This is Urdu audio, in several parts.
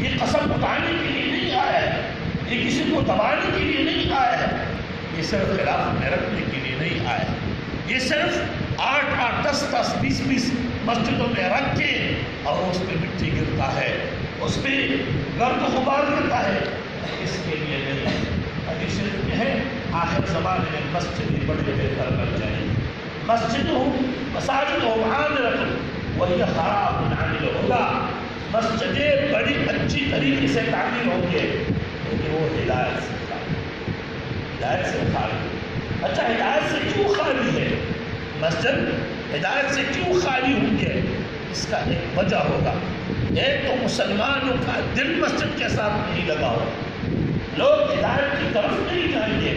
یہ قسم اٹھانے کے لیے نہیں آیا ہے، یہ کسی کو دبانے کے لیے نہیں آیا ہے، یہ صرف خلاف میں رکھنے کے لیے نہیں آیا ہے، یہ صرف 8 10 20 مسجدوں میں رکھ کے اور اس پہ مٹی گرتا ہے، اس پہ گرد و غبار گرتا ہے، اس کے لیے نہیں۔ حدیث شریف میں ہے آخر زمانے میں مسجد بڑے بہتر بن جائیں، مساجدهم عامرة وهي خراب عن الهدى، مسجدیں بڑی اچھی طریقے سے تعمیر ہوں گے لیکن وہ ہدایت سے خالی۔ اچھا ہدایت سے کیوں خالی ہے مسجد؟ ہدایت سے کیوں خالی ہوں گے؟ اس کا ایک وجہ ہوگا، ایک تو مسلمانوں کا دل مسجد کے ساتھ نہیں لگا ہو، لوگ ہدایت کی طرف نہیں جائیں گے۔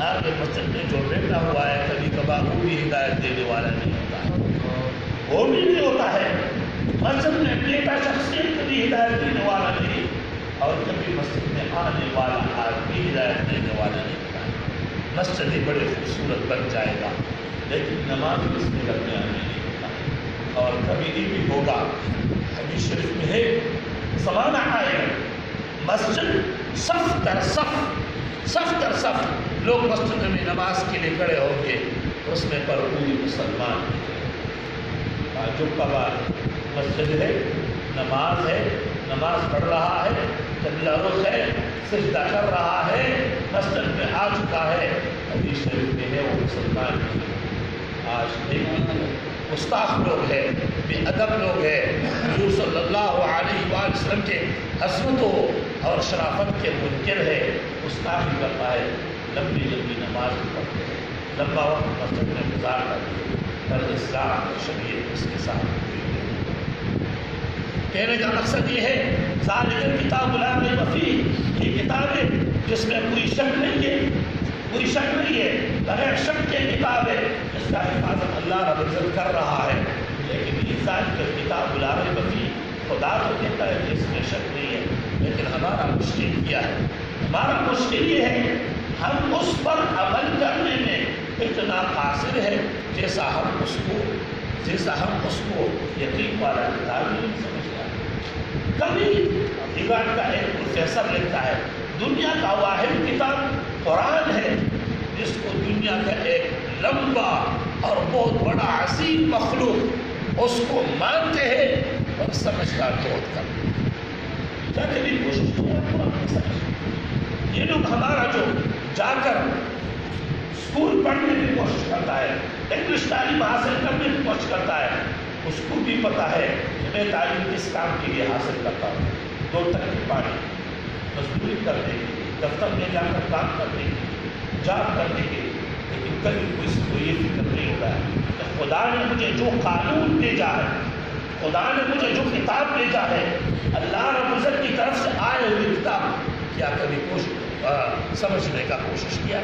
آپ کے مسجد میں جو بیٹھا ہوا ہے کبھی کبھار وہ بھی ہدایت دینے والا نہیں ہوتا ہے، وہ بھی نہیں ہوتا ہے۔ مسجد میں بیٹا شخصیت کبھی ہدایت دینے والا نہیں، اور کبھی مسجد میں آنے والا آدمی ہدایت دینے والا نہیں ہوتا ہے۔ مسجد ہی بڑے خوبصورت بن جائے گا لیکن نماز اس میں درمیان میں نہیں ہوتا، اور کبھی یہ بھی ہوگا حدیث شریف میں ہے زمانہ آئے گا مسجد صف در صف لوگ مسجد میں نماز کے لیے کھڑے ہوں گے، اس میں پر پوری مسلمان تعجب کا بات، مسجد ہے، نماز پڑھ رہا ہے، قبلہ رخ ہے، سجدہ کر رہا ہے، مسجد میں آ چکا ہے، حدیث شریف میں ہے وہ مسلمان ہے۔ آج دیکھیں گستاخ لوگ ہیں، بے ادب لوگ ہیں، حضور صلی اللہ علیہ وآلہ وسلم کے عظمتوں اور شرافت کے منکر ہے، گستاخی کرتا ہے، لمبی نماز پڑھتے ہیں، لمبا وقت مسجد میں گزارتا ہے، پر اسلام شریعت اس کے ساتھ کہنے کا مقصد یہ ہے ذالک کتاب لا ریب فیہ، یہ کتاب ہے جس میں کوئی شک نہیں ہے، بغیر شک کے کتاب ہے، اس کا حفاظت اللہ رب العزت کر رہا ہے، لیکن یہ ذالک کتاب لا ریب فیہ، خدا تو کہتا ہے کہ اس میں شک نہیں ہے، لیکن ہمارا مشکل کیا ہے؟ ہمارا مشکل یہ ہے ہم اس پر عمل کرنے میں اتنا قاصر ہے جیسا ہم اس کو یقین والا کتاب نہیں سمجھتا۔ کبھی دیوان کا ایک پروفیسر لکھتا ہے دنیا کا واحد کتاب قرآن ہے جس کو دنیا کا ایک لمبا اور بہت بڑا عظیم مخلوق اس کو مانتے ہیں اور سمجھدار بہت کرتے ہیں۔ کیا کبھی کوشش کیا قرآن کو سمجھنے؟ یہ لوگ ہمارا جو جا کر اسکول پڑھنے کی کوشش کرتا ہے، انگلش تعلیم حاصل کرنے کی کوشش کرتا ہے، اس کو بھی پتا ہے کہ میں تعلیم کس کام کے لیے حاصل کرتا ہوں، 2 تک کی پانی مزدوری کرنے کی، دفتر میں جا کر کام کرنے کی، جاب کرنے کی، لیکن کبھی کسی کو یہ فکر نہیں ہوتا ہے کہ خدا نے مجھے جو قانون بھیجا ہے، خدا نے مجھے جو کتاب بھیجا ہے، اللہ رب العزت کی طرف سے آئے ہوئی کتاب، کیا کبھی سمجھنے کا کوشش کیا؟